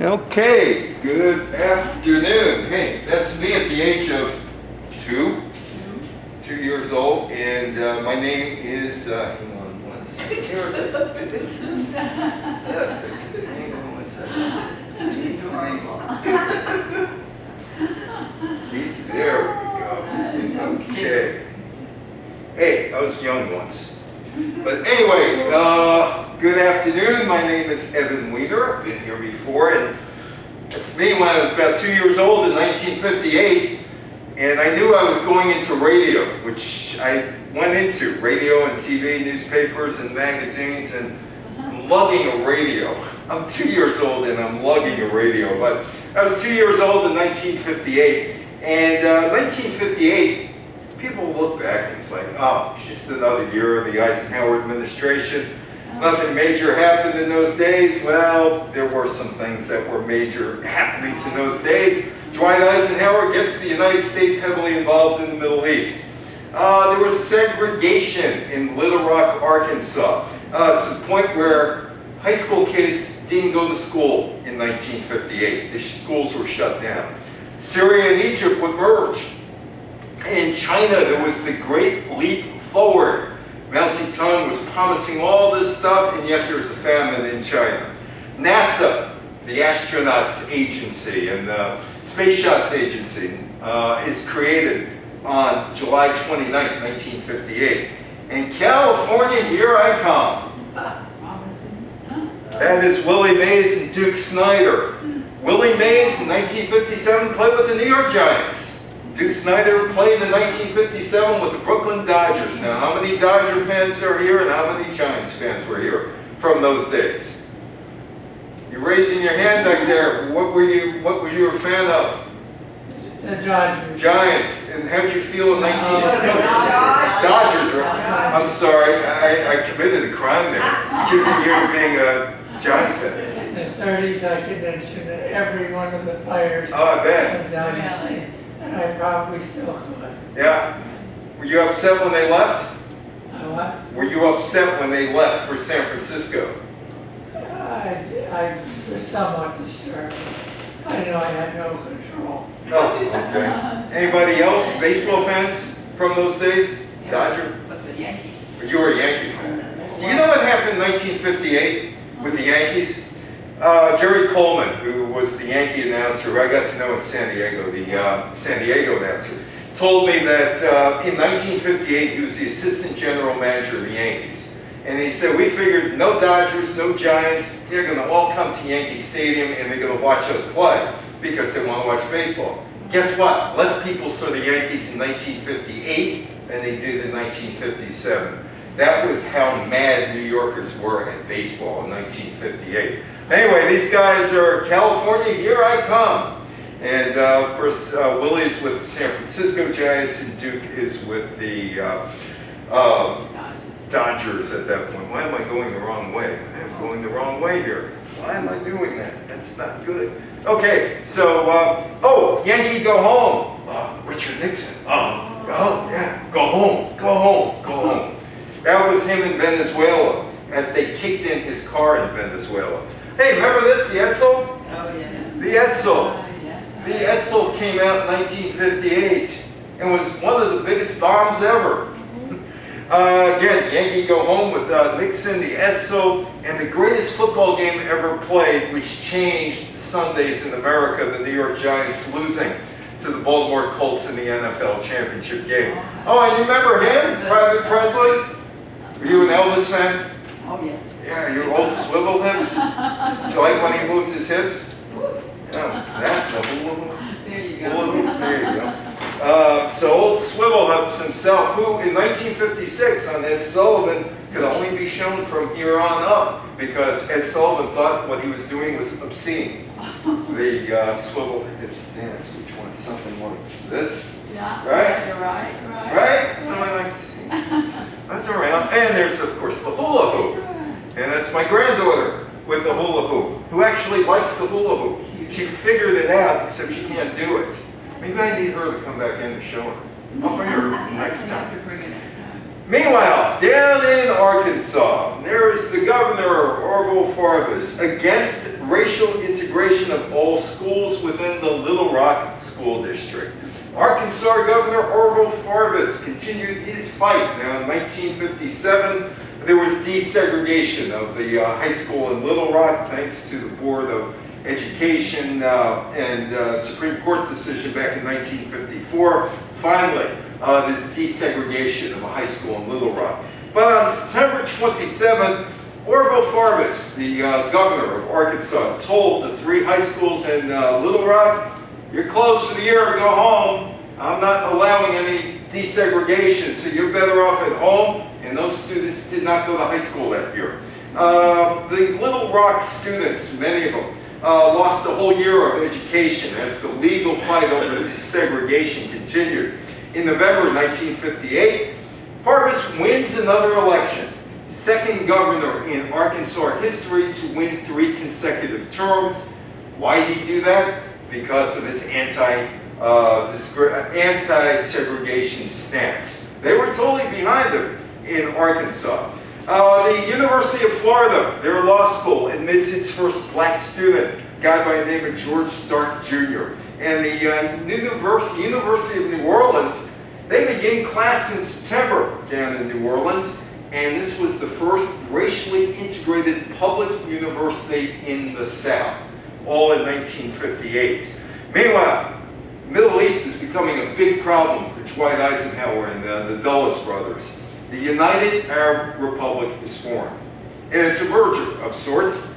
Okay, good afternoon. Hey, that's me at the age of 2 years old, and my name is, hang on one second. Here is it. It's this. Yeah, hang on one second. There we go. Okay. Hey, I was young once. But anyway, good afternoon. My name is Evan Weiner. I've been here before, and it's me when I was about 2 years old in 1958, and I knew I was going into radio, which I went into, radio and TV, newspapers and magazines, and I'm lugging a radio. I'm 2 years old and I'm lugging a radio, but I was 2 years old in 1958, and 1958, people look back and it's like, oh, it's just another year of the Eisenhower administration. Nothing major happened in those days. Well, there were some things that were major happenings in those days. Dwight Eisenhower gets the United States heavily involved in the Middle East. There was segregation in Little Rock, Arkansas, to the point where high school kids didn't go to school in 1958. The schools were shut down. Syria and Egypt would merge. In China, there was the Great Leap Forward. Mao Zedong was promising all this stuff, and yet there's a famine in China. NASA, the astronauts agency and the space shots agency, is created on July 29, 1958. In California, here I come. That is Willie Mays and Duke Snyder. Willie Mays in 1957 played with the New York Giants. Duke Snyder played in 1957 with the Brooklyn Dodgers. Now, how many Dodger fans are here and how many Giants fans were here from those days? You're raising your hand back there. What was you a fan of? The Dodgers. Giants. And how did you feel in 19... Dodgers. I'm sorry, I committed a crime there, accusing you of being a Giants fan. In the 30s, I could mention every one of the players. Oh, I bet. The Dodgers. And I probably still could. Yeah. Were you upset when they left? What? Were you upset when they left for San Francisco? I was somewhat disturbed. I know I had no control. Oh, okay. Anybody else? Baseball fans from those days? Yeah. Dodger? But the Yankees. You were a Yankee fan. Do you know what happened in 1958 with the Yankees? Jerry Coleman, who was the Yankee announcer, who I got to know in San Diego, the San Diego announcer, told me that in 1958 he was the assistant general manager of the Yankees. And he said, we figured no Dodgers, no Giants, they're going to all come to Yankee Stadium and they're going to watch us play because they want to watch baseball. Guess what? Less people saw the Yankees in 1958 than they did in 1957. That was how mad New Yorkers were at baseball in 1958. Anyway, these guys are California, here I come. And of course, Willie's with the San Francisco Giants and Duke is with the Dodgers at that point. Why am I going the wrong way? I am going the wrong way here. Why am I doing that? That's not good. Okay, so, oh, Yankee, go home. Oh, Richard Nixon. Oh, yeah, go home, go home, go home. That was him in Venezuela as they kicked in his car in Venezuela. Hey, remember this, the Edsel? Oh, yeah. The Edsel. The Edsel came out in 1958 and was one of the biggest bombs ever. Again, Yankee go home with Nixon, the Edsel, and the greatest football game ever played, which changed Sundays in America, the New York Giants losing to the Baltimore Colts in the NFL championship game. Oh, and you remember him, Private Presley? Were you an Elvis fan? Oh, yes. Yeah, your old swivel hips. Did you like when he moved his hips? Yeah, that's the hula hoop. There you go. Hula hoop, there you go. So old swivel hips himself, who in 1956 on Ed Sullivan could only be shown from here on up because Ed Sullivan thought what he was doing was obscene. The swivel hips dance, which one? Something like this. Yeah. Right? You're right. Right? Something like this. I was around. And there's, of course, the hula hoop. And that's my granddaughter with the hula hoop, who actually likes the hula hoop. She figured it out, except she can't do it. Maybe I need her to come back in to show her. I'll bring her next time. Meanwhile, down in Arkansas, there is the governor, Orville Farvis, against racial integration integration of all schools within the Little Rock School District. Arkansas Governor Orville Farvis continued his fight. Now in 1957, there was desegregation of the high school in Little Rock thanks to the Board of Education and Supreme Court decision back in 1954. Finally, this desegregation of a high school in Little Rock. But on September 27th, Orville Farvis, the governor of Arkansas, told the 3 high schools in Little Rock, "You're closed for the year, go home. I'm not allowing any desegregation, so you're better off at home." And those students did not go to high school that year. The Little Rock students, many of them, lost a whole year of education as the legal fight over desegregation continued. In November 1958, Farvis wins another election. Second governor in Arkansas history to win 3 consecutive terms. Why did he do that? Because of his anti-segregation stance. They were totally behind him in Arkansas. The University of Florida, their law school, admits its first black student, a guy by the name of George Stark Jr. And the University of New Orleans, they begin class in September down in New Orleans, and this was the first racially integrated public university in the South, all in 1958. Meanwhile, the Middle East is becoming a big problem for Dwight Eisenhower and the Dulles brothers. The United Arab Republic is formed, and it's a merger of sorts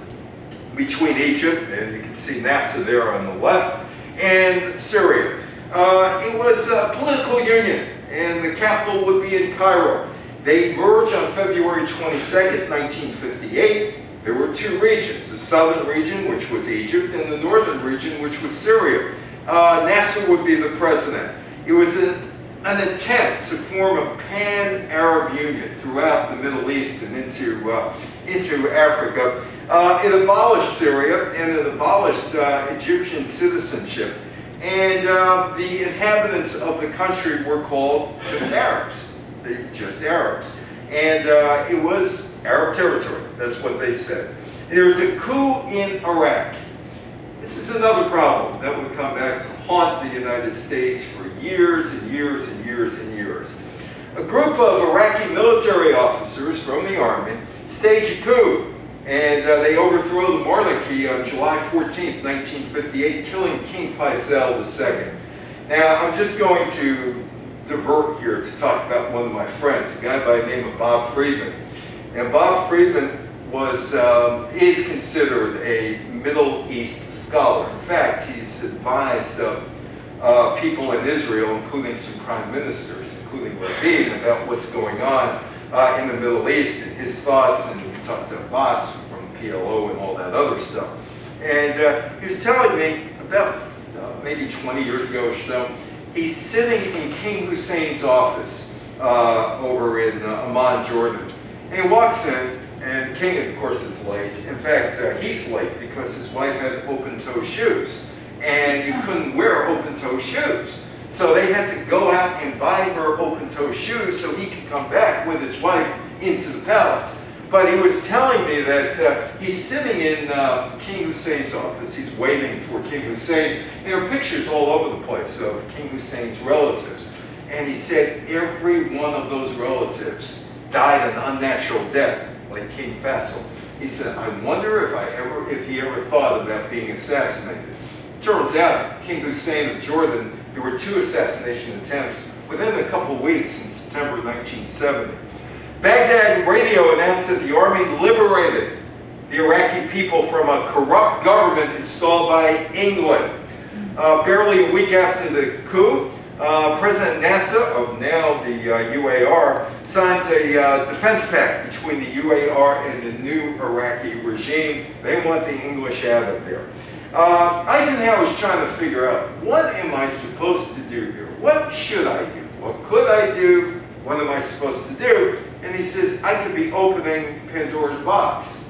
between Egypt, and you can see NASA there on the left, and Syria. It was a political union, and the capital would be in Cairo. They merged on February 22nd, 1958. There were 2 regions, the southern region, which was Egypt, and the northern region, which was Syria. Nasser would be the president. It was an attempt to form a pan-Arab union throughout the Middle East and into Africa. It abolished Syria, and it abolished Egyptian citizenship. And the inhabitants of the country were called just Arabs. Just Arabs. And it was Arab territory. That's what they said. There was a coup in Iraq. This is another problem that would come back to haunt the United States for years and years and years and years. A group of Iraqi military officers from the army stage a coup, and they overthrow the monarchy on July 14th, 1958, killing King Faisal II. Now, I'm just going to divert here to talk about one of my friends, a guy by the name of Bob Friedman. And Bob Friedman is considered a Middle East scholar. In fact, he's advised people in Israel, including some prime ministers, including Rabin, about what's going on in the Middle East and his thoughts, and he talked to Abbas from PLO and all that other stuff. And he was telling me about maybe 20 years ago or so, he's sitting in King Hussein's office over in Amman, Jordan. And he walks in, and King, of course, is late. In fact, he's late because his wife had open-toe shoes. And you couldn't wear open-toe shoes. So they had to go out and buy her open-toe shoes so he could come back with his wife into the palace. But he was telling me that he's sitting in King Hussein's office. He's waiting for King Hussein. There are pictures all over the place of King Hussein's relatives. And he said every one of those relatives died an unnatural death, like King Faisal. He said, I wonder if he ever thought about being assassinated. Turns out, King Hussein of Jordan, there were 2 assassination attempts within a couple weeks in September 1970. Baghdad radio announced that the army liberated the Iraqi people from a corrupt government installed by England. Barely a week after the coup, President Nasser, of now the UAR, signs a defense pact between the UAR and the new Iraqi regime. They want the English out of there. Eisenhower's trying to figure out, what am I supposed to do here? What should I do? What could I do? What am I supposed to do? And he says, I could be opening Pandora's box.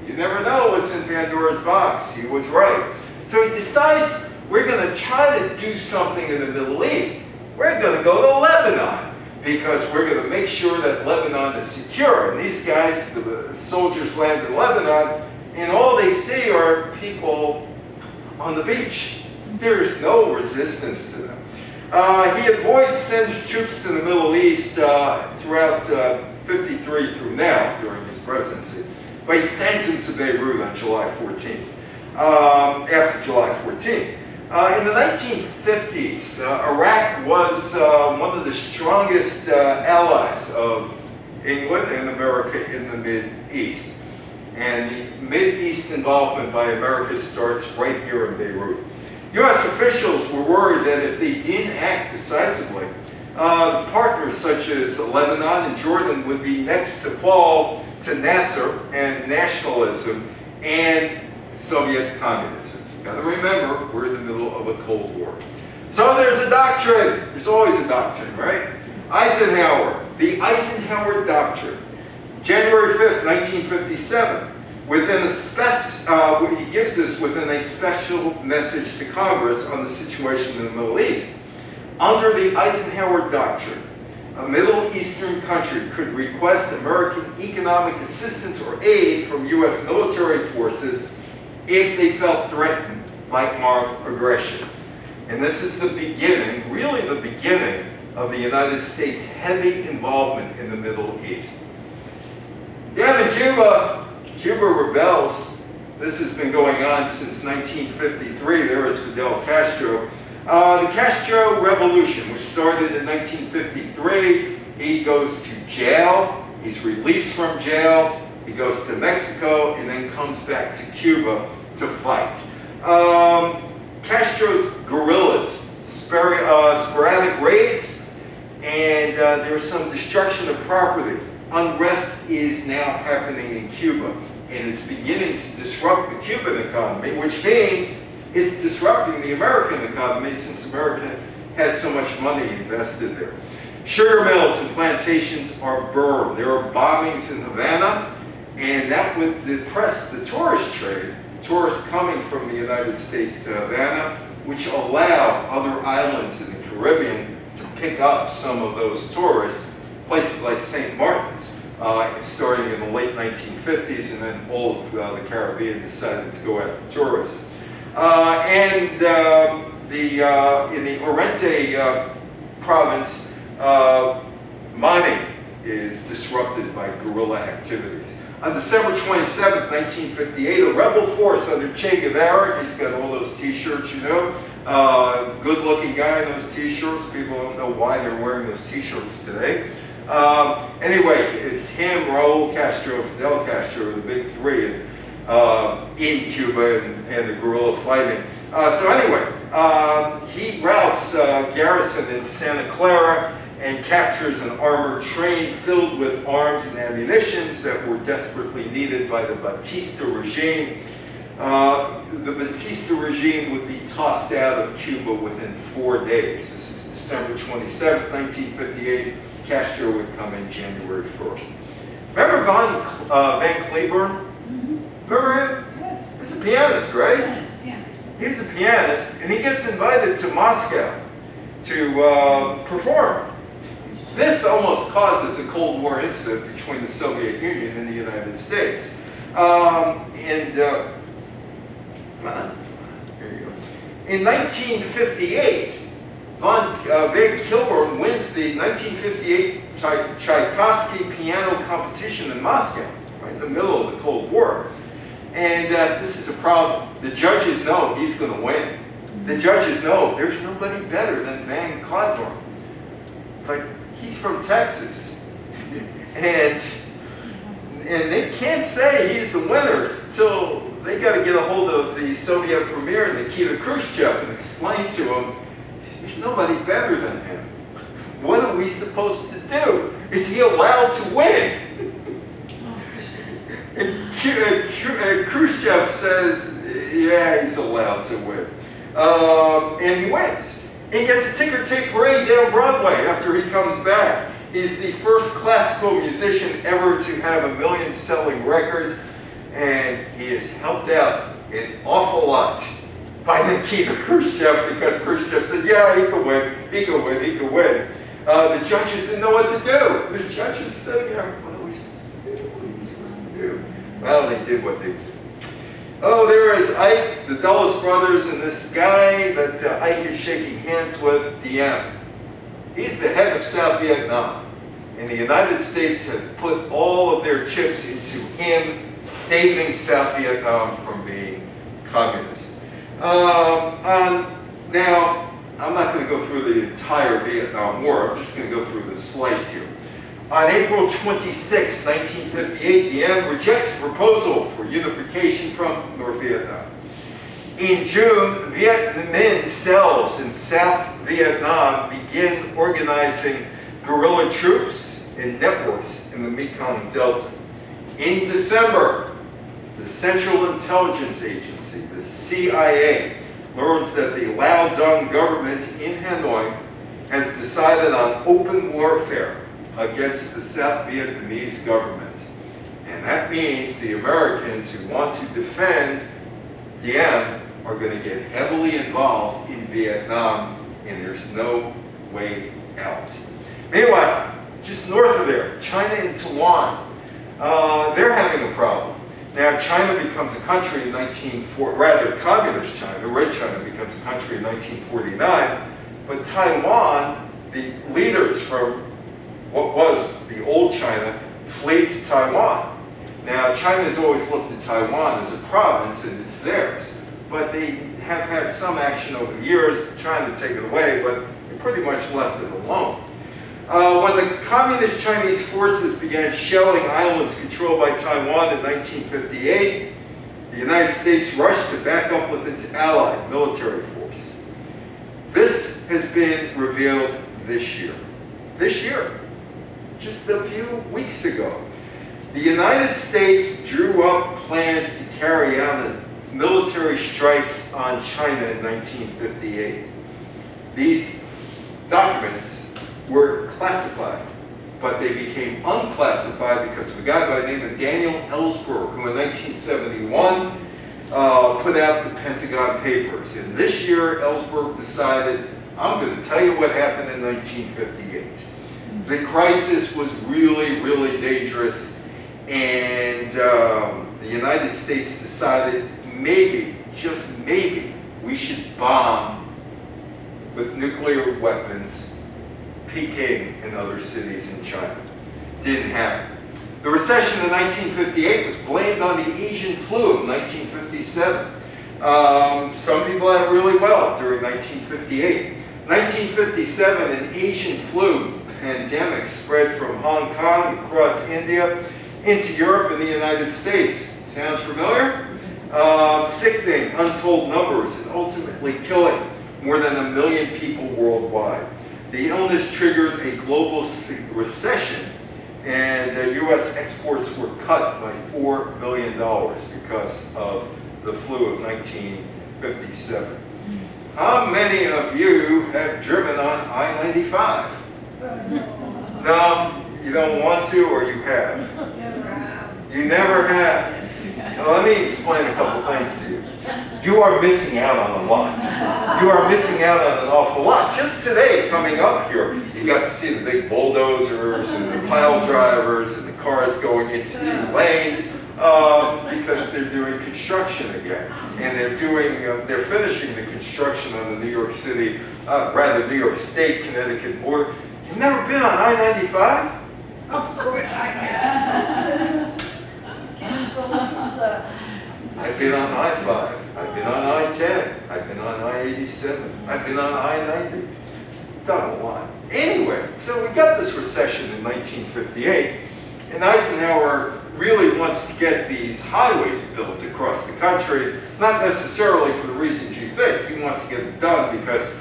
You never know what's in Pandora's box. He was right. So he decides, we're going to try to do something in the Middle East. We're going to go to Lebanon, because we're going to make sure that Lebanon is secure. And these guys, the soldiers land in Lebanon, and all they see are people on the beach. There is no resistance to them. He avoids, sends troops in the Middle East throughout 53 through now, during his presidency. But he sends him to Beirut on July 14th, after July 14th. In the 1950s, Iraq was one of the strongest allies of England and America in the Mid-East. And the Mid-East involvement by America starts right here in Beirut. U.S. officials were worried that if they didn't act decisively, partners such as Lebanon and Jordan would be next to fall to Nasser and nationalism and Soviet communism. You gotta remember, we're in the middle of a Cold War. So there's a doctrine. There's always a doctrine, right? Eisenhower, the Eisenhower Doctrine. January 5th, 1957. He gives this within a special message to Congress on the situation in the Middle East. Under the Eisenhower Doctrine, a Middle Eastern country could request American economic assistance or aid from U.S. military forces if they felt threatened by armed aggression. And this is the beginning, really the beginning, of the United States' heavy involvement in the Middle East. Down in Cuba, Cuba rebels. This has been going on since 1953. There is Fidel Castro. The Castro Revolution, which started in 1953, he goes to jail. He's released from jail. He goes to Mexico and then comes back to Cuba to fight. Castro's guerrillas, sporadic raids, and there's some destruction of property. Unrest is now happening in Cuba, and it's beginning to disrupt the Cuban economy, which means it's disrupting the American economy since America has so much money invested there. Sugar mills and plantations are burned. There are bombings in Havana, and that would depress the tourist trade, tourists coming from the United States to Havana, which allow other islands in the Caribbean to pick up some of those tourists. Places like St. Martin's, starting in the late 1950s, and then all of the Caribbean decided to go after tourism. In the Oriente province, mining is disrupted by guerrilla activities. On December 27, 1958, a rebel force under Che Guevara, he's got all those t-shirts, you know, good-looking guy in those t-shirts. People don't know why they're wearing those t-shirts today. Anyway, it's him, Raul Castro, Fidel Castro, the big three in Cuba and the guerrilla fighting. So anyway, he routs garrison in Santa Clara and captures an armored train filled with arms and ammunitions that were desperately needed by the Batista regime. The Batista regime would be tossed out of Cuba within 4 days. This is December 27, 1958. Castro would come in January 1st. Remember Van Cliburn? Remember him? Yes. He's a pianist, right? Yes, yes. He's a pianist, and he gets invited to Moscow to perform. This almost causes a Cold War incident between the Soviet Union and the United States. Come on, here you go. In 1958, Van Cliburn wins the 1958 Tchaikovsky piano competition in Moscow, right in the middle of the Cold War. And this is a problem. The judges know he's going to win. The judges know there's nobody better than Van Cliburn. Like, he's from Texas. And they can't say he's the winner till they got to get a hold of the Soviet premier, Nikita Khrushchev, and explain to him, there's nobody better than him. What are we supposed to do? Is he allowed to win? And Khrushchev says, yeah, he's allowed to win. And he wins. He gets a ticker tape parade down Broadway after he comes back. He's the first classical musician ever to have a million-selling record, and he has helped out an awful lot by Nikita Khrushchev, because Khrushchev said, yeah, he could win, he could win, he could win. The judges didn't know what to do. The judges said, yeah, what are we supposed to do? What are we supposed to do? Well, they did what they did. Oh, there is Ike, the Dulles brothers, and this guy that Ike is shaking hands with, Diem. He's the head of South Vietnam. And the United States have put all of their chips into him saving South Vietnam from being communist. Now, I'm not going to go through the entire Vietnam War. I'm just going to go through the slice here. On April 26, 1958, Diem rejects a proposal for unification from North Vietnam. In June, Viet Minh cells in South Vietnam begin organizing guerrilla troops and networks in the Mekong Delta. In December, the Central Intelligence Agency, the CIA, learns that the Lao Dong government in Hanoi has decided on open warfare against the South Vietnamese government. And that means the Americans who want to defend Diem are going to get heavily involved in Vietnam, and there's no way out. Meanwhile, just north of there, China and Taiwan, they're having a problem. Now, China becomes a country in communist China, the Red China becomes a country in 1949, but Taiwan, the leaders from what was the old China, flee to Taiwan. Now, China has always looked at Taiwan as a province and it's theirs, but they have had some action over the years trying to take it away, but they pretty much left it alone. When the communist Chinese forces began shelling islands controlled by Taiwan in 1958, the United States rushed to back up with its allied military force. This has been revealed this year. This year, just a few weeks ago. The United States drew up plans to carry out military strikes on China in 1958. These documents were classified, but they became unclassified because of a guy by the name of Daniel Ellsberg, who in 1971 put out the Pentagon Papers. And this year, Ellsberg decided, I'm going to tell you what happened in 1958. The crisis was really, really dangerous, and the United States decided maybe, just maybe, we should bomb with nuclear weapons Peking and other cities in China. Didn't happen. The recession in 1958 was blamed on the Asian flu of 1957. Some people had it really well during 1958. 1957, an Asian flu pandemic spread from Hong Kong across India into Europe and the United States. Sounds familiar? Sickening, untold numbers, and ultimately killing more than 1 million people worldwide. The illness triggered a global recession, and U.S. exports were cut by $4 billion because of the flu of 1957. How many of you have driven on I-95? No, you don't want to, or you have? Never have. You never have. Now, let me explain a couple things to you. You are missing out on a lot. You are missing out on an awful lot. Just today, coming up here, you got to see the big bulldozers and the pile drivers and the cars going into 2 lanes because they're doing construction again. And they're finishing the construction on the New York State, Connecticut border. You've never been on I-95? Of course I have. Can't believe that. I've been on I-5, I've been on I-10, I've been on I-87, I've been on I-90. Done a lot. Anyway, so we got this recession in 1958, and Eisenhower really wants to get these highways built across the country, not necessarily for the reasons you think. He wants to get it done because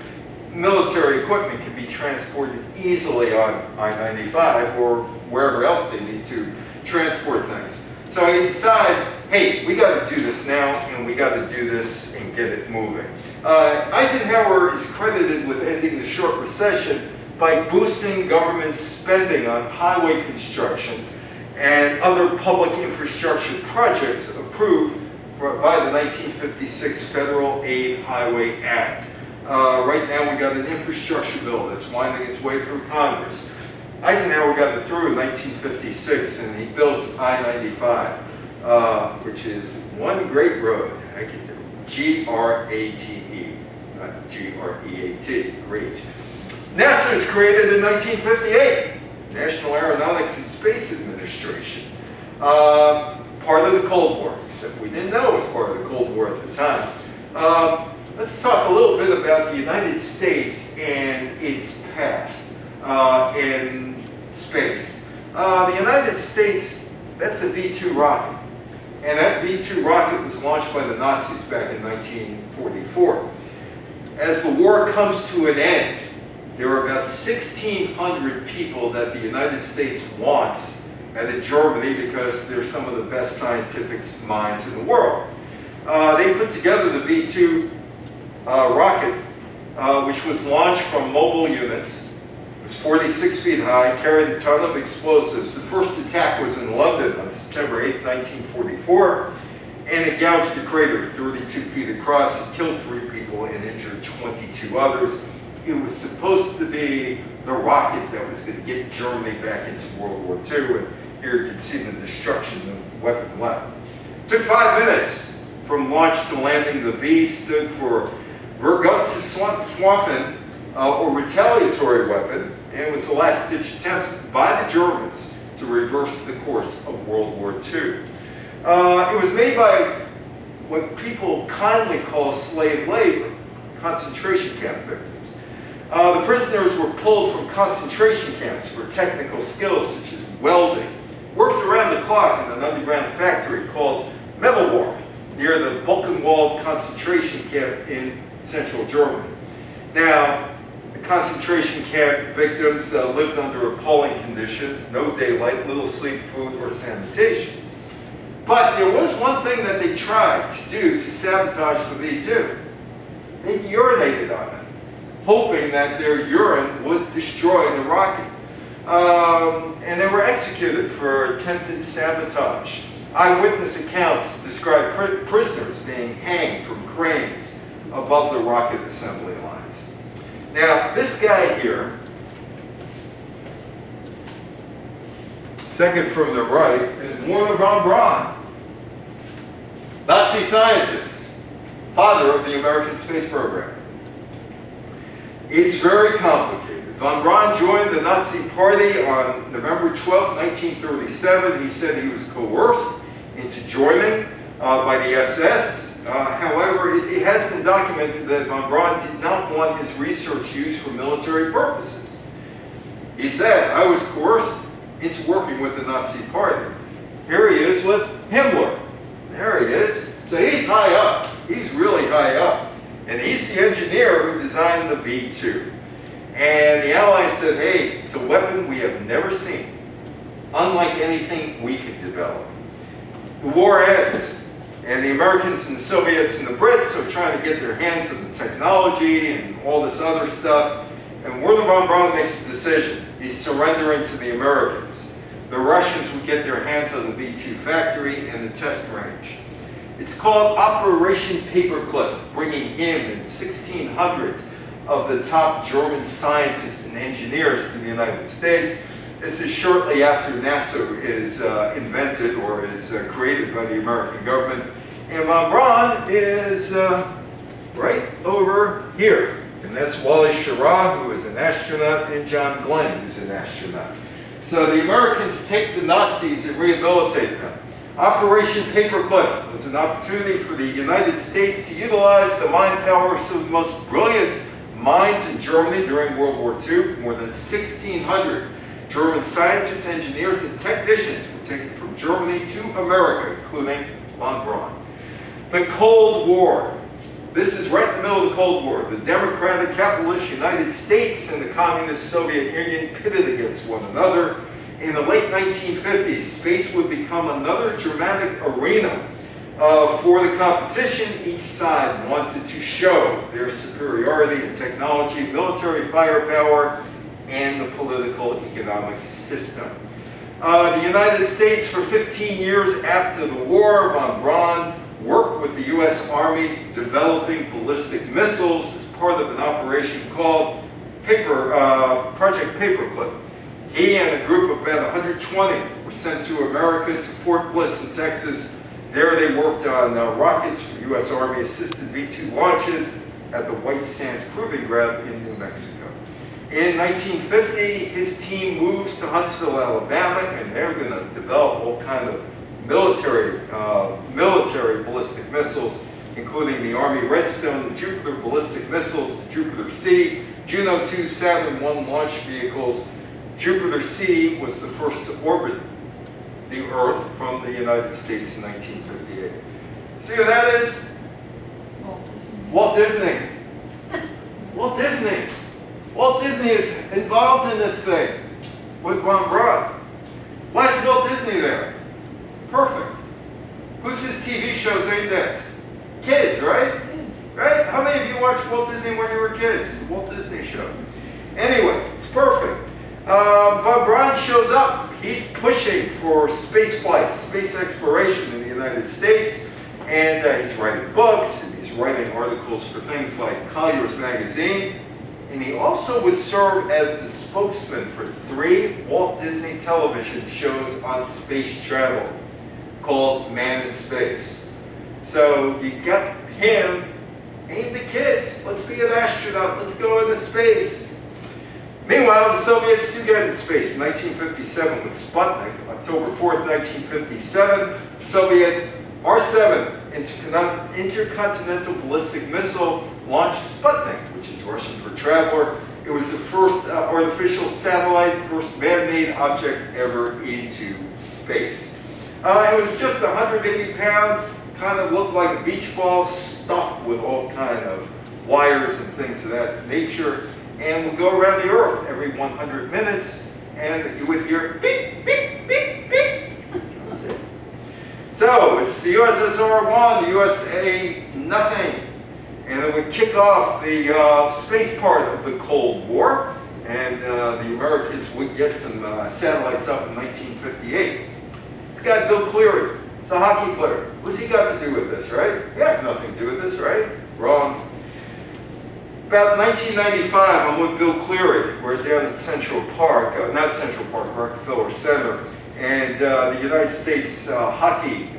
military equipment can be transported easily on I-95 or wherever else they need to transport things. So he decides, hey, we got to do this now, and we got to do this and get it moving. Eisenhower is credited with ending the short recession by boosting government spending on highway construction and other public infrastructure projects approved by the 1956 Federal Aid Highway Act. Right now we got an infrastructure bill that's winding its way through Congress. Eisenhower got it through in 1956, and he built I-95. which is one great road. I get there. G-R-A-T-E, not G-R-E-A-T. Great. NASA was created in 1958. National Aeronautics and Space Administration. Part of the Cold War, except we didn't know it was part of the Cold War at the time. Let's talk a little bit about the United States and its past in space. The United States, that's a V-2 rocket. And that V-2 rocket was launched by the Nazis back in 1944. As the war comes to an end, there are about 1,600 people that the United States wants out of Germany because they're some of the best scientific minds in the world. They put together the V-2 rocket, which was launched from mobile units. It was 46 feet high, carried a ton of explosives. The first attack was in London on September 8, 1944, and it gouged a crater 32 feet across. It killed 3 people and injured 22 others. It was supposed to be the rocket that was going to get Germany back into World War II, and here you can see the destruction of weapon left. It took 5 minutes from launch to landing. The V stood for Vergutungswaffen, or retaliatory weapon, and it was the last-ditch attempt by the Germans to reverse the course of World War II. It was made by what people kindly call slave labor, concentration camp victims. The prisoners were pulled from concentration camps for technical skills such as welding, worked around the clock in an underground factory called Metalwerk near the Buchenwald concentration camp in central Germany. Now, the concentration camp victims lived under appalling conditions, no daylight, little sleep, food, or sanitation. But there was one thing that they tried to do to sabotage the V-2. They urinated on it, hoping that their urine would destroy the rocket. And they were executed for attempted sabotage. Eyewitness accounts describe prisoners being hanged from cranes above the rocket assembly lines. Now, this guy here, second from the right, is Werner von Braun, Nazi scientist, father of the American space program. It's very complicated. Von Braun joined the Nazi Party on November 12, 1937. He said he was coerced into joining by the SS. However, it has been documented that von Braun did not want his research used for military purposes. He said, I was coerced into working with the Nazi Party. Here he is with Himmler. There he is. So he's high up. He's really high up. And he's the engineer who designed the V-2. And the Allies said, hey, it's a weapon we have never seen, unlike anything we could develop. The war ends, and the Americans and the Soviets and the Brits are trying to get their hands on the technology and all this other stuff. And Werner von Braun makes a decision. He's surrendering to the Americans. The Russians would get their hands on the V-2 factory and the test range. It's called Operation Paperclip, bringing him and 1,600 of the top German scientists and engineers to the United States. This is shortly after NASA is invented or is created by the American government. And von Braun is right over here. And that's Wally Schirra, who is an astronaut, and John Glenn, who's an astronaut. So the Americans take the Nazis and rehabilitate them. Operation Paperclip was an opportunity for the United States to utilize the mind power of some of the most brilliant minds in Germany during World War II. More than 1,600 German scientists, engineers, and technicians were taken from Germany to America, including von Braun. The Cold War. This is right in the middle of the Cold War. The democratic capitalist United States and the communist Soviet Union pitted against one another. In the late 1950s, space would become another dramatic arena for the competition. Each side wanted to show their superiority in technology, military firepower, and the political economic system. The United States, for 15 years after the war, von Braun worked with the U.S. Army developing ballistic missiles as part of an operation called Project Paperclip. He and a group of about 120 were sent to America, to Fort Bliss in Texas. There they worked on rockets for U.S. Army assisted V-2 launches at the White Sands Proving Ground in New Mexico. In 1950, his team moves to Huntsville, Alabama, and they're going to develop all kind of military ballistic missiles, including the Army Redstone, the Jupiter ballistic missiles, the Jupiter C, Juno 2 Saturn I launch vehicles. Jupiter C was the first to orbit the Earth from the United States in 1958. See who that is? Walt Disney. Walt Disney. Walt Disney is involved in this thing with Von Braun. Why is Walt Disney there? Perfect. Who's his TV shows aimed at? Kids, right? Kids. Right? How many of you watched Walt Disney when you were kids? The Walt Disney Show. Anyway, it's perfect. Von Braun shows up. He's pushing for space flights, space exploration in the United States, and he's writing books, and he's writing articles for things like Collier's Magazine, and he also would serve as the spokesman for 3 Walt Disney television shows on space travel called Man in Space. So you got him aimed at kids. Let's be an astronaut. Let's go into space. Meanwhile, the Soviets do get in space in 1957 with Sputnik. October 4th, 1957, Soviet R-7 intercontinental ballistic missile launched Sputnik, which is Russian for traveler. It was the first artificial satellite, first man-made object ever into space. It was just 180 pounds, kind of looked like a beach ball stuffed with all kind of wires and things of that nature, and would go around the Earth every 100 minutes, and you would hear beep, beep, beep, beep. That's it. So it's the USSR won, the USA nothing. And it would kick off the space part of the Cold War, and the Americans would get some satellites up in 1958. This guy, Bill Cleary, he's a hockey player. What's he got to do with this, right? He has nothing to do with this, right? Wrong. About 1995, I'm with Bill Cleary. We're down at Central Park, not Central Park, Rockefeller Center, and the United States Hockey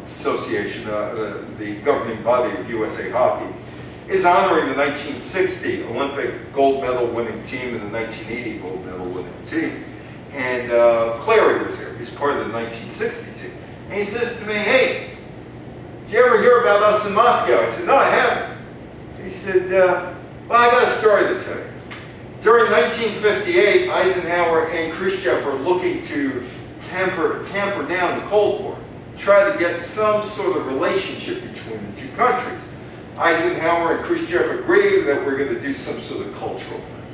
Association, the governing body of USA Hockey, is honoring the 1960 Olympic gold medal winning team and the 1980 gold medal winning team. And Cleary was there. He's part of the 1960 team. And he says to me, "Hey, did you ever hear about us in Moscow?" I said, "No, I haven't." He said, "Well, I got a story to tell you. During 1958, Eisenhower and Khrushchev were looking to tamper down the Cold War, try to get some sort of relationship between the two countries. Eisenhower and Khrushchev agreed that we're going to do some sort of cultural thing.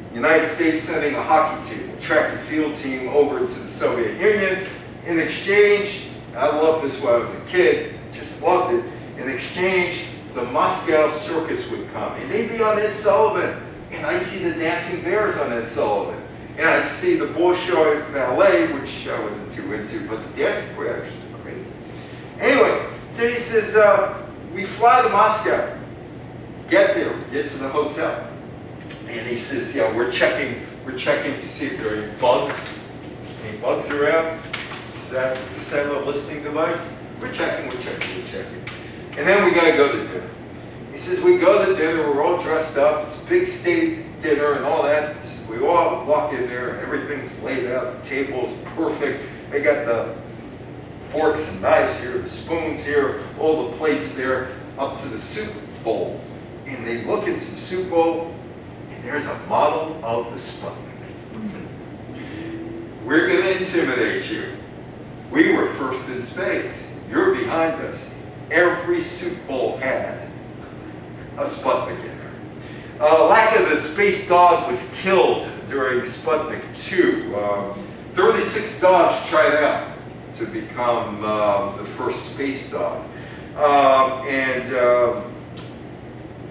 The United States sending a hockey team, a track and field team over to the Soviet Union. In exchange, I loved this when I was a kid, just loved it. In exchange, the Moscow circus would come, and they'd be on Ed Sullivan, and I'd see the dancing bears on Ed Sullivan, and I'd see the Bolshoi ballet, which I wasn't too into, but the dancing bears were great. Anyway, so he says, we fly to Moscow, get there, get to the hotel, and he says, yeah, we're checking to see if there are any bugs around. Is that the cellular listening device? We're checking. And then we gotta go to dinner. He says, we go to dinner, we're all dressed up, it's a big state dinner and all that. He says, we all walk in there, everything's laid out, the table is perfect. They got the forks and knives here, the spoons here, all the plates there, up to the soup bowl. And they look into the soup bowl, and there's a model of the Sputnik. We're gonna intimidate you. We were first in space. You're behind us. Every soup bowl had a Sputnik in there. Laika, the space dog, was killed during Sputnik 2. 36 dogs tried out to become the first space dog.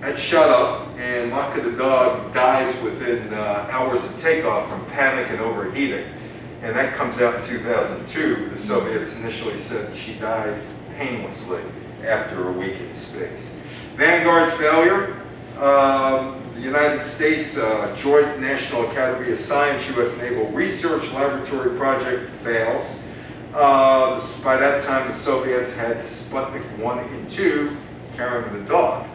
Had shut up, and Laika the dog dies within hours of takeoff from panic and overheating. And that comes out in 2002. The Soviets initially said she died painlessly after a week in space. Vanguard failure. The United States Joint National Academy of Science U.S. Naval Research Laboratory project fails. By that time, the Soviets had Sputnik 1 and 2 carrying the dog.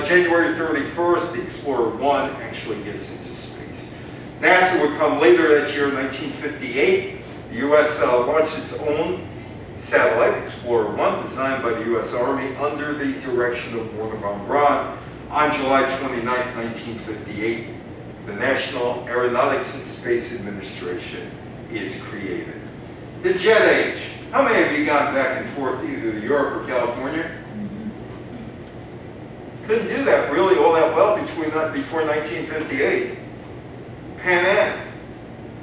January 31st, the Explorer 1 actually gets into space. NASA would come later that year, 1958. The U.S. launched its own satellite, Explorer 1, designed by the U.S. Army under the direction of Wernher von Braun. On July 29, 1958, the National Aeronautics and Space Administration is created. The jet age. How many of you gone back and forth to either Europe or California? Couldn't do that really all that well before 1958. Pan Am,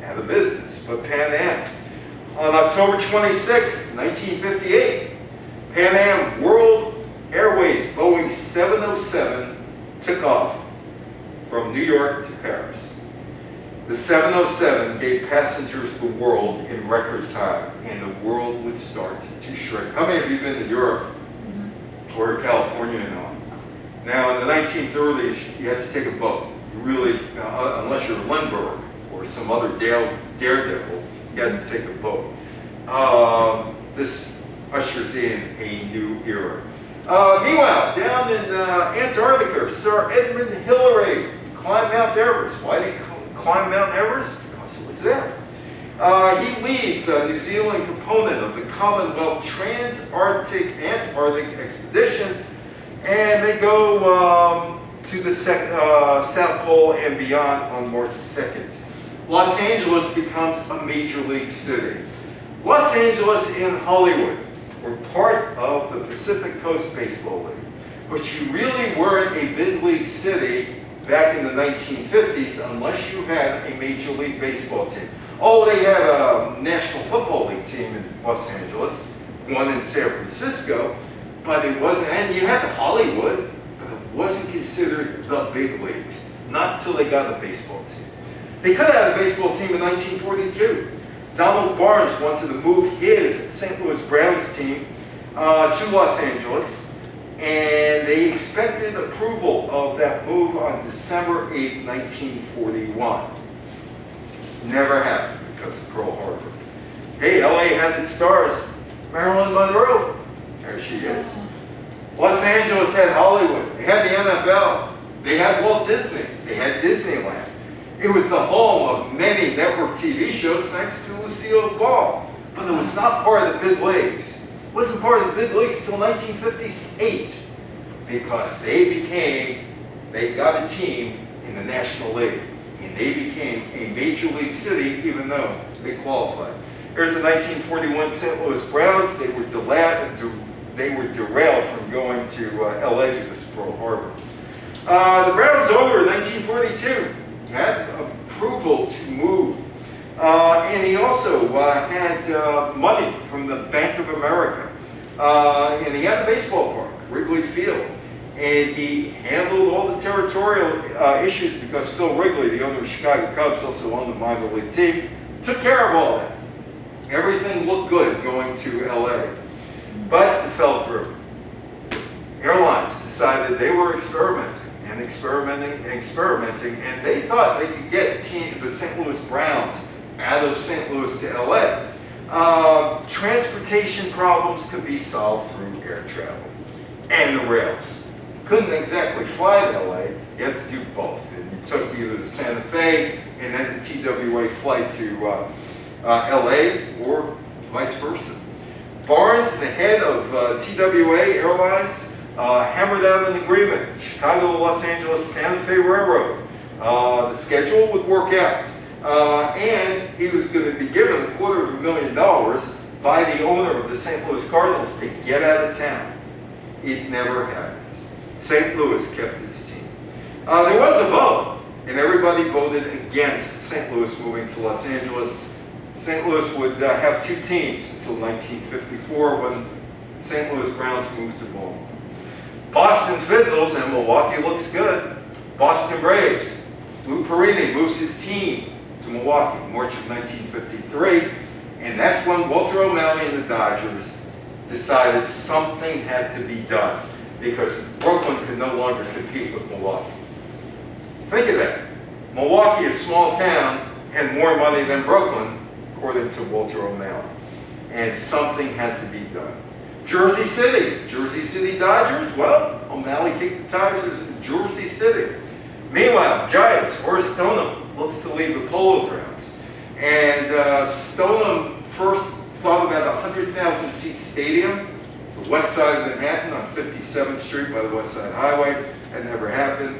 out of business, but Pan Am. On October 26, 1958, Pan Am World Airways Boeing 707 took off from New York to Paris. The 707 gave passengers the world in record time, and the world would start to shrink. How many of you have been to Europe or California now? Now, in the 1930s, you had to take a boat. You really, unless you're Lindbergh or some other daredevil, you had to take a boat. This ushers in a new era. Meanwhile, down in Antarctica, Sir Edmund Hillary climbed Mount Everest. Why did he climb Mount Everest? Because it was there. He leads a New Zealand component of the Commonwealth Trans-Antarctic Expedition, and they go to the South Pole and beyond on March 2nd. Los Angeles becomes a major league city. Los Angeles and Hollywood were part of the Pacific Coast Baseball League, but you really weren't a big league city back in the 1950s unless you had a Major League Baseball team. Oh, they had a National Football League team in Los Angeles, one in San Francisco, but it wasn't, and you had Hollywood, but it wasn't considered the big leagues, not until they got a baseball team. They could have had a baseball team in 1942. Donald Barnes wanted to move his St. Louis Browns team to Los Angeles, and they expected approval of that move on December 8th, 1941. Never happened because of Pearl Harbor. Hey, LA had its stars. Marilyn Monroe, there she is. Los Angeles had Hollywood. They had the NFL. They had Walt Disney. They had Disneyland. It was the home of many network TV shows thanks to Lucille Ball. But it was not part of the big leagues. It wasn't part of the big leagues until 1958 because they got a team in the National League. And they became a major league city even though they qualified. There's the 1941 St. Louis Browns. They were derailed from going to LA because of Pearl Harbor. The Browns owner in 1942 had approval to move. And he also had money from the Bank of America. And he had a baseball park, Wrigley Field. And he handled all the territorial issues because Phil Wrigley, the owner of the Chicago Cubs, also owned the minor league team, took care of all that. Everything looked good going to LA. But it fell through. Airlines decided they were experimenting, and they thought they could get the St. Louis Browns out of St. Louis to LA. Transportation problems could be solved through air travel and the rails. Couldn't exactly fly to LA, you had to do both. And you took either the Santa Fe and then the TWA flight to LA or vice versa. Barnes, the head of TWA Airlines, hammered out an agreement, Chicago to Los Angeles Santa Fe Railroad. The schedule would work out. And he was going to be given $250,000 by the owner of the St. Louis Cardinals to get out of town. It never happened. St. Louis kept its team. There was a vote, and everybody voted against St. Louis moving to Los Angeles. St. Louis would have two teams until 1954 when St. Louis Browns moved to Baltimore. Boston fizzles and Milwaukee looks good. Boston Braves. Lou Perini moves his team to Milwaukee, March of 1953, and that's when Walter O'Malley and the Dodgers decided something had to be done because Brooklyn could no longer compete with Milwaukee. Think of that. Milwaukee, a small town, had more money than Brooklyn, according to Walter O'Malley. And something had to be done. Jersey City Dodgers, well, O'Malley kicked the tires in Jersey City. Meanwhile, Giants, Horace Stoneham looks to leave the Polo Grounds. And Stoneham first thought about a 100,000-seat stadium, the west side of Manhattan on 57th Street by the West Side Highway. That never happened.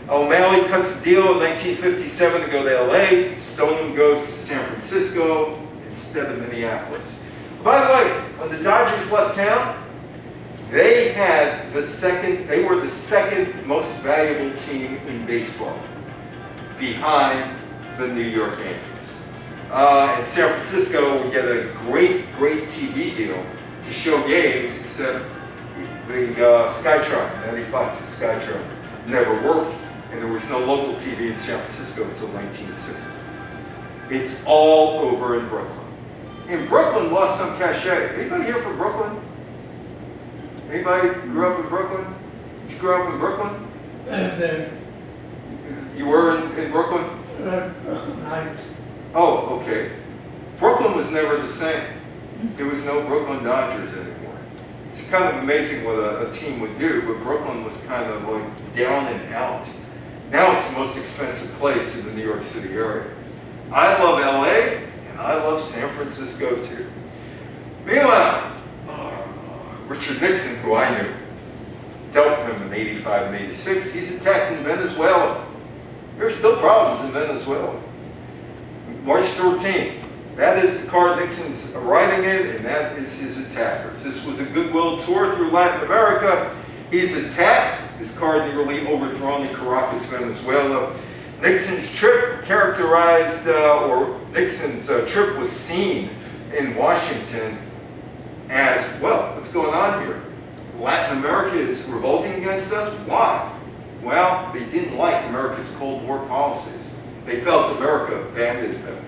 O'Malley cuts a deal in 1957 to go to LA. Stoneham goes to San Francisco instead of Minneapolis. By the way, when the Dodgers left town, they were the second most valuable team in baseball, behind the New York Yankees. And San Francisco would get a great TV deal to show games, except the Skytron, Matty Fox's Skytron, never worked, and there was no local TV in San Francisco until 1960. It's all over in Brooklyn. And Brooklyn lost some cachet. Anybody here from Brooklyn? Anybody grew up in Brooklyn? Did you grow up in Brooklyn? You were in Brooklyn? Heights. Oh, okay. Brooklyn was never the same. There was no Brooklyn Dodgers anymore. It's kind of amazing what a team would do, but Brooklyn was kind of like down and out. Now it's the most expensive place in the New York City area. I love LA, and I love San Francisco too. Meanwhile, Richard Nixon, who I knew, dealt with him in 85 and 86. He's attacked in Venezuela. There are still problems in Venezuela. March 13th, that is the car Nixon's riding in, and that is his attackers. This was a goodwill tour through Latin America. He's attacked, his car nearly overthrown in Caracas, Venezuela. Nixon's trip Nixon's trip was seen in Washington as, well, what's going on here? Latin America is revolting against us? Why? Well, they didn't like America's Cold War policies. They felt America abandoned them.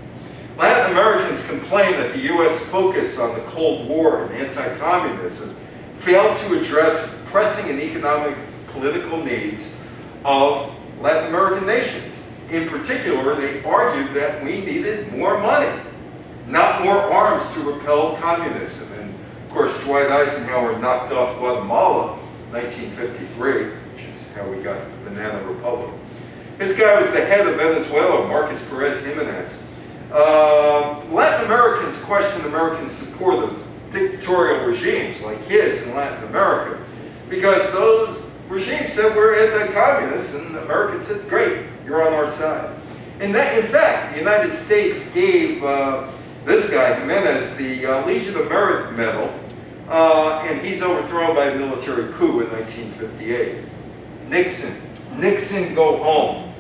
Latin Americans complained that the U.S. focus on the Cold War and anti-communism failed to address pressing and economic political needs of Latin American nations. In particular, they argued that we needed more money, not more arms to repel communism. And of course, Dwight Eisenhower knocked off Guatemala in 1953, which is how we got the Banana Republic. This guy was the head of Venezuela, Marcos Perez Jimenez. Latin Americans questioned American support of dictatorial regimes like his in Latin America because those regimes said we're anti-communists, and Americans said, great, you're on our side. And that, in fact, the United States gave this guy, Jimenez, the Legion of Merit Medal, and he's overthrown by a military coup in 1958. Nixon, go home.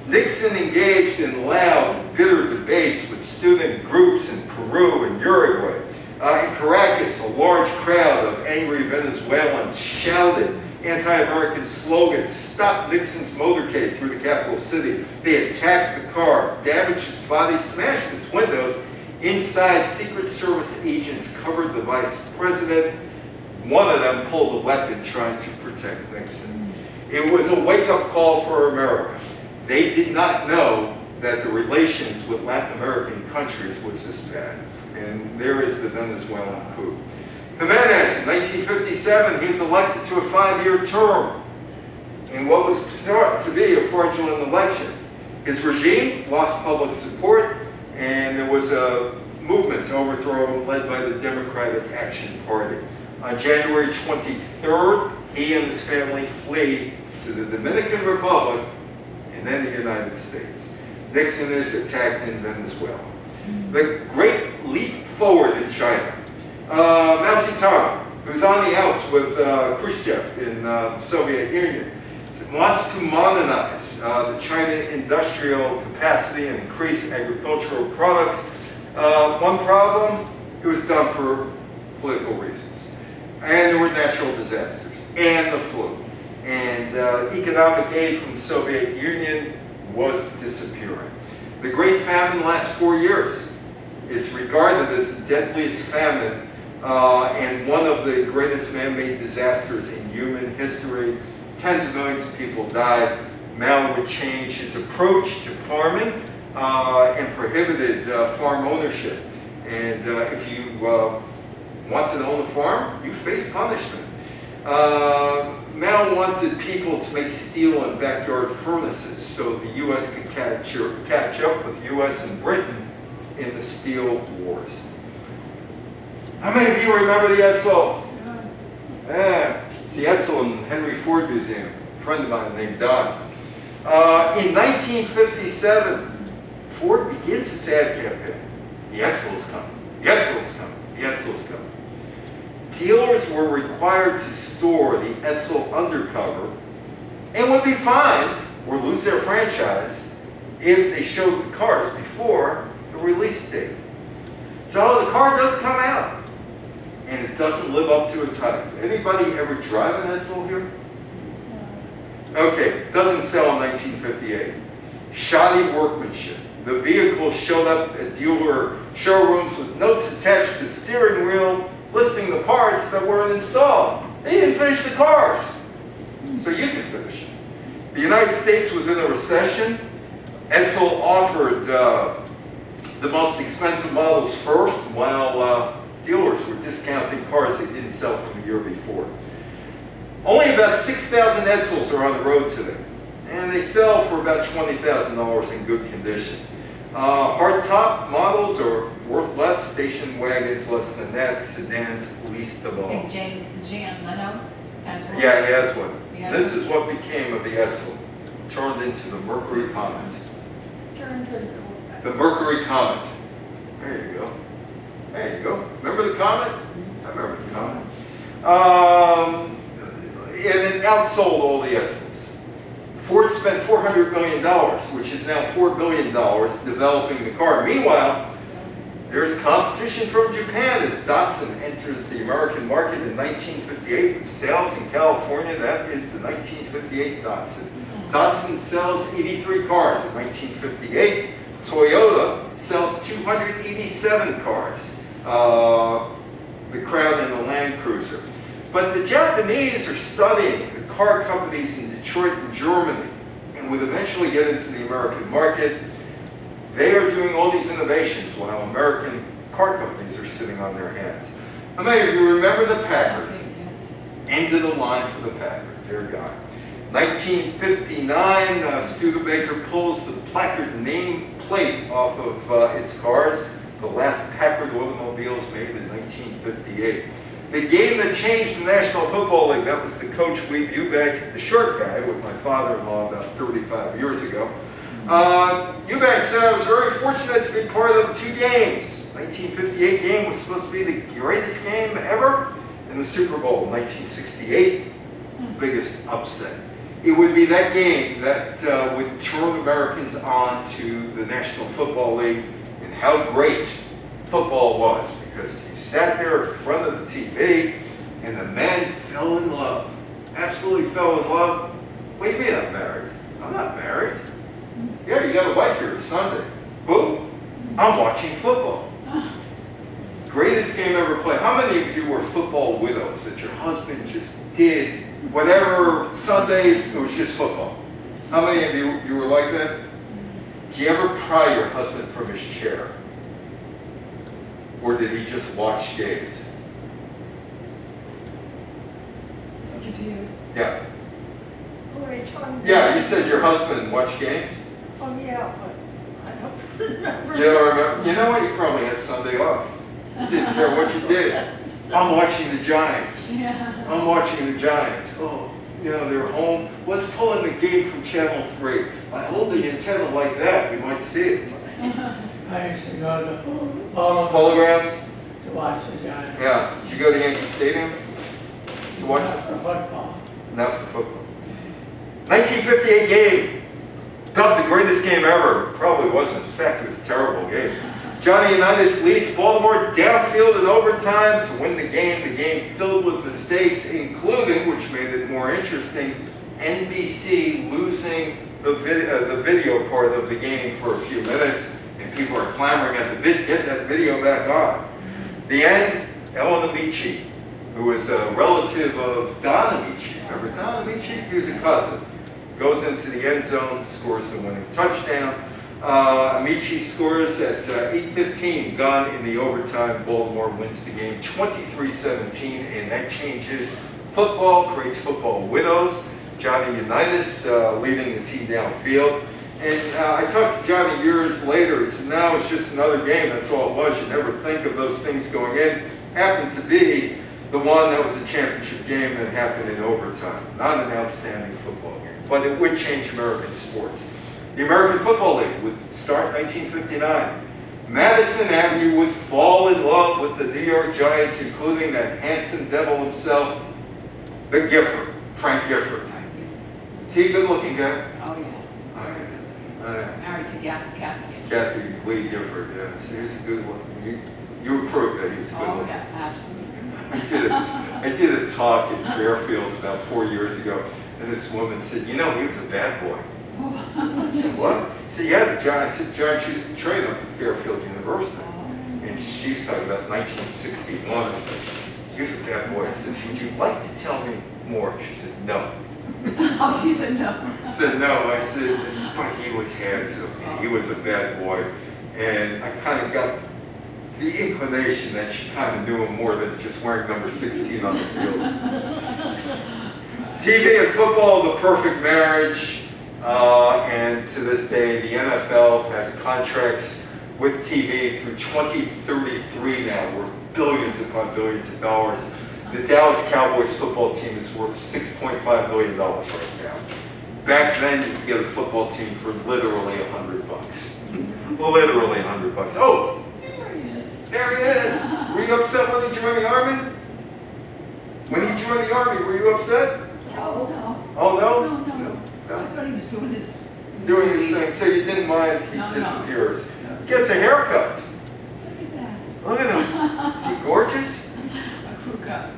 Nixon engaged in loud, bitter debates with student groups in Peru and Uruguay. In Caracas, a large crowd of angry Venezuelans shouted anti-American slogans, stopped Nixon's motorcade through the capital city. They attacked the car, damaged its body, smashed its windows. Inside, Secret Service agents covered the vice president. One of them pulled a weapon trying to protect Nixon. It was a wake-up call for America. They did not know that the relations with Latin American countries was this bad. And there is the Venezuelan coup. Jimenez, in 1957, he was elected to a 5-year term in what was thought to be a fraudulent election. His regime lost public support, and there was a movement to overthrow led by the Democratic Action Party. On January 23rd, he and his family flee to the Dominican Republic and then the United States. Nixon is attacked in Venezuela. The great leap forward in China. Mao Zedong, who's on the outs with Khrushchev in the Soviet Union, wants to modernize the China industrial capacity and increase agricultural products. One problem, it was done for political reasons. And there were natural disasters, and the flu. And economic aid from the Soviet Union was disappearing. The Great Famine lasts 4 years. It's regarded as the deadliest famine and one of the greatest man-made disasters in human history. Tens of millions of people died. Mao would change his approach to farming and prohibited farm ownership. And if you wanted to own a farm, you faced punishment. Mao wanted people to make steel and backyard furnaces so the U.S. could catch up with U.S. and Britain in the steel wars. How many of you remember the Edsel? Yeah, it's the Edsel in Henry Ford Museum. A friend of mine named Don. In 1957, Ford begins his ad campaign. The Edsel is coming. The Edsel is coming. The Edsel is coming. Dealers were required to store the Edsel undercover and would be fined or lose their franchise if they showed the cars before the release date. So the car does come out, and it doesn't live up to its hype. Anybody ever drive an Edsel here? Okay, doesn't sell in 1958. Shoddy workmanship. The vehicle showed up at dealer showrooms with notes attached to the steering wheel listing the parts that weren't installed. They didn't finish the cars, so you could finish it. The United States was in a recession. Edsel offered the most expensive models first, while dealers were discounting cars they didn't sell from the year before. Only about 6,000 Edsels are on the road today, and they sell for about $20,000 in good condition. Hardtop models are worth less, station wagons less than that, sedans least of all. I think Jan Leno has one. Yeah, he has one. Yeah. This is what became of the Edsel, turned into the Mercury Comet. Turned into The Mercury Comet. There you go. There you go. Remember the Comet? I remember the Comet. And it outsold all the Edsels. Ford spent $400 million, which is now $4 billion, developing the car. Meanwhile, there's competition from Japan as Datsun enters the American market in 1958 with sales in California. That is the 1958 Datsun. Datsun sells 83 cars in 1958. Toyota sells 287 cars, the Crown and the Land Cruiser. But the Japanese are studying the car companies in Detroit and Germany and would eventually get into the American market. They are doing all these innovations while American car companies are sitting on their hands. How many of you remember the Packard? Yes. End of the line for the Packard, dear God. 1959, Studebaker pulls the Packard name plate off of its cars. The last Packard automobiles made in 1958. The game that changed the National Football League, that was the coach Weeb Eubank, the short guy with my father-in-law about 35 years ago. Eubank said, I was very fortunate to be part of 2 games. 1958 game was supposed to be the greatest game ever, and the Super Bowl, 1968, biggest upset. It would be that game that would turn Americans on to the National Football League and how great football was, because you sat there in front of the TV and the men fell in love, absolutely fell in love. What do you mean I'm married? I'm not married. Yeah, you got a wife here, it's Sunday. Who? I'm watching football. Greatest game ever played. How many of you were football widows that your husband just did whatever Sundays, it was just football? How many of you were like that? Did you ever pry your husband from his chair? Or did he just watch games? Did you? Yeah. Yeah, Yeah, you said your husband watched games? Oh, yeah, but I don't remember. You don't remember? You know what? You probably had Sunday off. You didn't care what you did. I'm watching the Giants. Yeah. I'm watching the Giants. Oh, you know, they're home. Let's pull in the game from Channel 3. By holding the antenna like that, we might see it. I used to go to the polo Holograms? to watch the Giants. Yeah. Did you go to Yankee Stadium to watch Not it? for football. Not for football. 1958 game. Dubbed the greatest game ever. Probably wasn't. In fact, it was a terrible game. Johnny Unitas leads Baltimore downfield in overtime to win the game. The game filled with mistakes, including, which made it more interesting, NBC losing the video part of the game for a few minutes, and people are clamoring at the bit, get that video back on. The end, Ellen Amici, who was a relative of Don Amici. Remember Don Amici? He was a cousin. goes into the end zone, scores the winning touchdown. Amici scores at 8:15, gone in the overtime. Baltimore wins the game 23-17, and that changes football, creates football widows. Johnny Unitas leading the team downfield. And I talked to Johnny years later. He said, no, it's just another game. That's all it was. You never think of those things going in. Happened to be the one that was a championship game that happened in overtime. Not an outstanding football game, but it would change American sports. The American Football League would start in 1959. Madison Avenue would fall in love with the New York Giants, including that handsome devil himself, the Gifford, Frank Gifford. Is he a good-looking guy? Oh, yeah. Married to Kathy Lee Gifford, yeah. So he was a good one. You approve that he was a good one. Oh, yeah, absolutely. I did a talk in Fairfield about 4 years ago, and this woman said, you know, he was a bad boy. I said, what? He said, yeah, the Giants. I said, Giants used to train up at Fairfield University. And she was talking about 1961. I said, he was a bad boy. I said, would you like to tell me more? She said, no. Oh, she said no. I said, no. I said, but he was handsome. He was a bad boy. And I kind of got the inclination that she kind of knew him more than just wearing number 16 on the field. TV and football, the perfect marriage. And to this day, the NFL has contracts with TV through 2033 now, worth billions upon billions of dollars. The Dallas Cowboys football team is worth $6.5 million right now. Back then, you could get a football team for literally $100. Literally $100. Oh, There he is. there he is. Were you upset when he joined the Army? When he joined the Army, were you upset? Oh, no. Oh, no? No. I thought he was doing his... Doing his thing, so you didn't mind he No. disappears. He gets a haircut. What is that? Look at him. Is he gorgeous? A crew cut.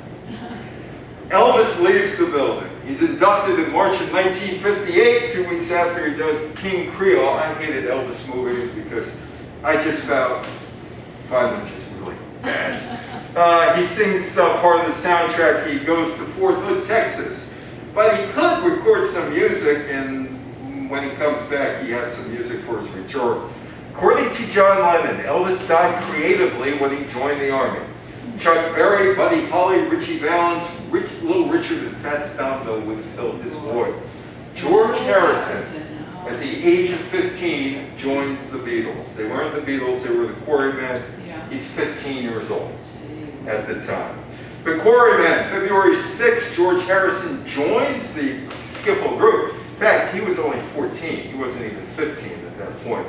Elvis leaves the building. He's inducted in March of 1958, 2 weeks after he does King Creole. I hated Elvis movies because I just find them just really bad. He sings part of the soundtrack. He goes to Fort Hood, Texas. But he could record some music, and when he comes back, he has some music for his return. According to John Lennon, Elvis died creatively when he joined the Army. Chuck Berry, Buddy Holly, Richie Valens, Little Richard, and Fats Domino would fill his void. George Harrison, at the age of 15, joins the Beatles. They weren't the Beatles, they were the Quarrymen. Yeah. He's 15 years old at the time. The Quarrymen, February 6th, George Harrison joins the skiffle group. In fact, he was only 14. He wasn't even 15 at that point.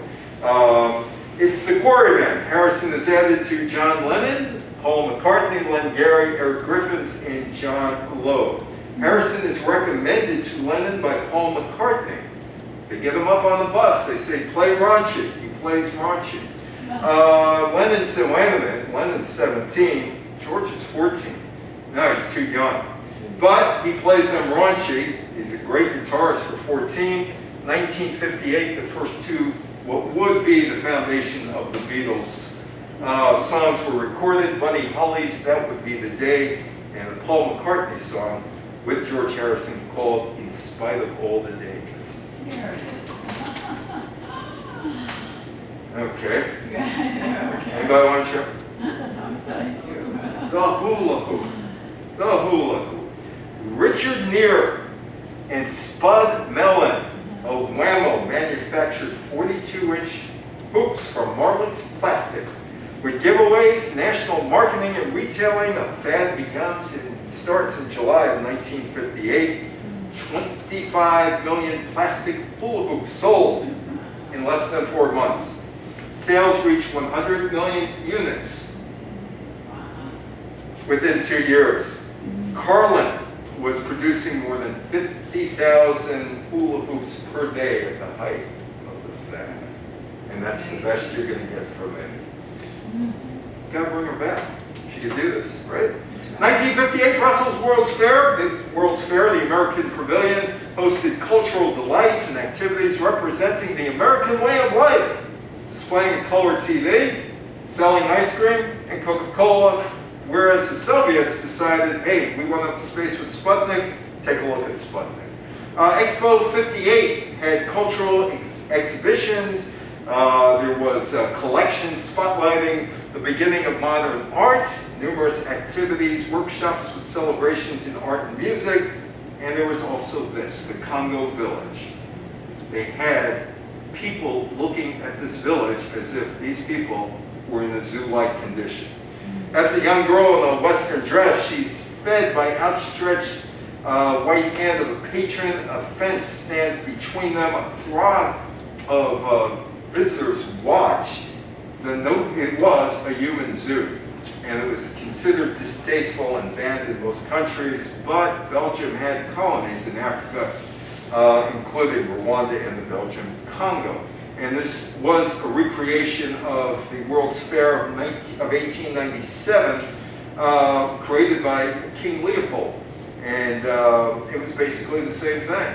It's the Quarrymen. Harrison is added to John Lennon, Paul McCartney, Len Gary, Eric Griffiths, and John Lowe. Harrison is recommended to Lennon by Paul McCartney. They get him up on the bus. They say, play raunchy. He plays raunchy. Lennon said, wait a minute, Lennon's 17. George is 14. No, he's too young. But he plays them raunchy. He's a great guitarist for 14. 1958, the first two, what would be the foundation of the Beatles songs were recorded. Buddy Holly's That Would Be the Day, and a Paul McCartney song with George Harrison called In Spite of All the Dangers. There it is. Okay. Okay. Anybody want to check? Thank you. The Hula Hoop. The Hula Hoop. Richard Neer and Spud Mellon of Whammo manufactured 42-inch hoops from Marlins plastic. With giveaways, national marketing and retailing, a fad starts in July of 1958. 25 million plastic hula hoops sold in less than 4 months. Sales reached 100 million units within 2 years. Carlin was producing more than 50,000 hula hoops per day at the height of the fad. And that's the best you're going to get from it. Gotta bring her back. She could do this, right? 1958, Brussels World's Fair. The World's Fair, the American Pavilion, hosted cultural delights and activities representing the American way of life, displaying a color TV, selling ice cream and Coca-Cola, whereas the Soviets decided, hey, we went up to space with Sputnik, take a look at Sputnik. Expo 58 had cultural exhibitions. There was collections spotlighting the beginning of modern art, numerous activities, workshops with celebrations in art and music, and there was also this, the Congo Village. They had people looking at this village as if these people were in a zoo-like condition. As a young girl in a Western dress, she's fed by outstretched white hand of a patron. A fence stands between them. A throng of visitors watch. It was a human zoo, and it was considered distasteful and banned in most countries, but Belgium had colonies in Africa, including Rwanda and the Belgian Congo. And this was a recreation of the World's Fair of 1897, created by King Leopold. And it was basically the same thing.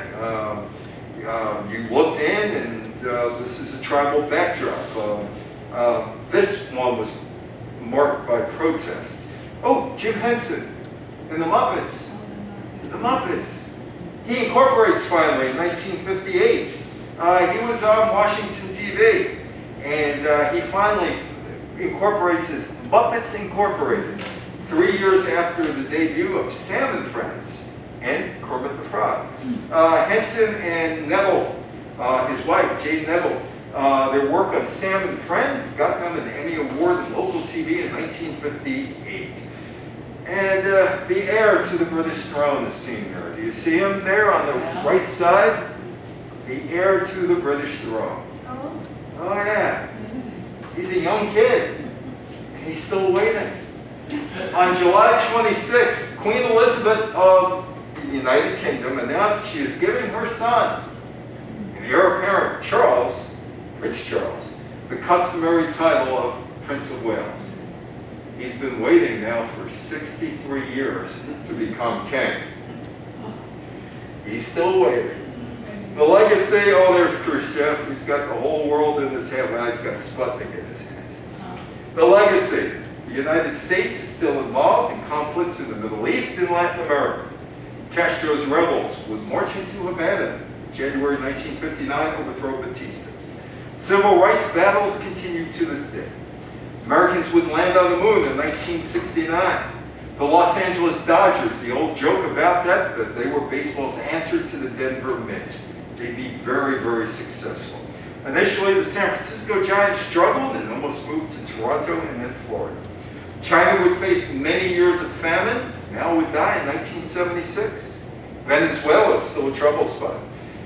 You looked in, and this is a tribal backdrop. This one was marked by protests. Oh, Jim Henson and the Muppets. The Muppets. He incorporates finally in 1958. He was on Washington TV, and he finally incorporates his Muppets Incorporated 3 years after the debut of Sam and Friends and Kermit the Frog. Henson and Neville, his wife, Jane Neville, their work on Sam and Friends got them an Emmy Award in local TV in 1958. And the heir to the British throne is seen there. Do you see him there on the right side? The heir to the British throne. Oh, Oh yeah. He's a young kid, and he's still waiting. On July 26th, Queen Elizabeth of the United Kingdom announced she is giving her son, and the heir apparent, Charles, Prince Charles, the customary title of Prince of Wales. He's been waiting now for 63 years to become king. He's still waiting. The legacy, oh, there's Khrushchev. He's got the whole world in his hand. Well, he's got Sputnik in his hands. The legacy. The United States is still involved in conflicts in the Middle East and Latin America. Castro's rebels would march into Havana, January 1959, overthrow Batista. Civil rights battles continue to this day. Americans would land on the moon in 1969. The Los Angeles Dodgers, the old joke about that they were baseball's answer to the Denver Mint. They'd be very, very successful. Initially, the San Francisco Giants struggled and almost moved to Toronto and then Florida. China would face many years of famine, now would die in 1976. Venezuela is still a trouble spot.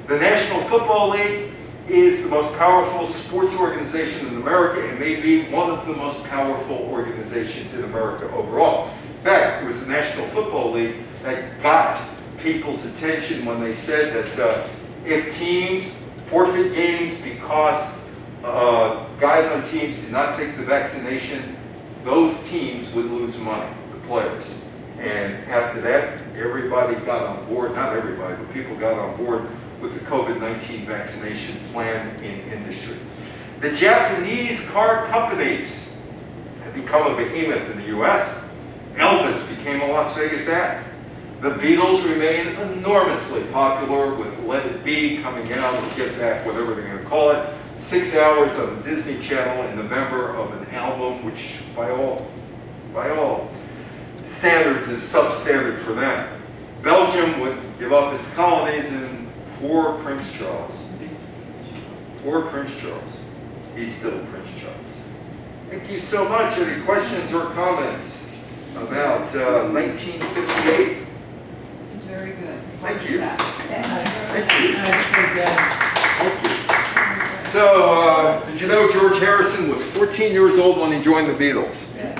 The National Football League is the most powerful sports organization in America and may be one of the most powerful organizations in America overall. In fact, it was the National Football League that got people's attention when they said that if teams forfeit games because guys on teams did not take the vaccination, those teams would lose money, the players. And after that, everybody got on board, not everybody, but people got on board with the COVID-19 vaccination plan in industry. The Japanese car companies have become a behemoth in the US. Elvis became a Las Vegas act. The Beatles remain enormously popular with Let It Be coming out, or Get Back, whatever they're going to call it. 6 hours on the Disney Channel in November of an album which by all standards is substandard for them. Belgium would give up its colonies, and poor Prince Charles. Poor Prince Charles. He's still Prince Charles. Thank you so much. Any questions or comments about 1958? It's very good. Thank you. Thank you. Nice big guy. Thank you. So, did you know George Harrison was 14 years old when he joined the Beatles? Yeah.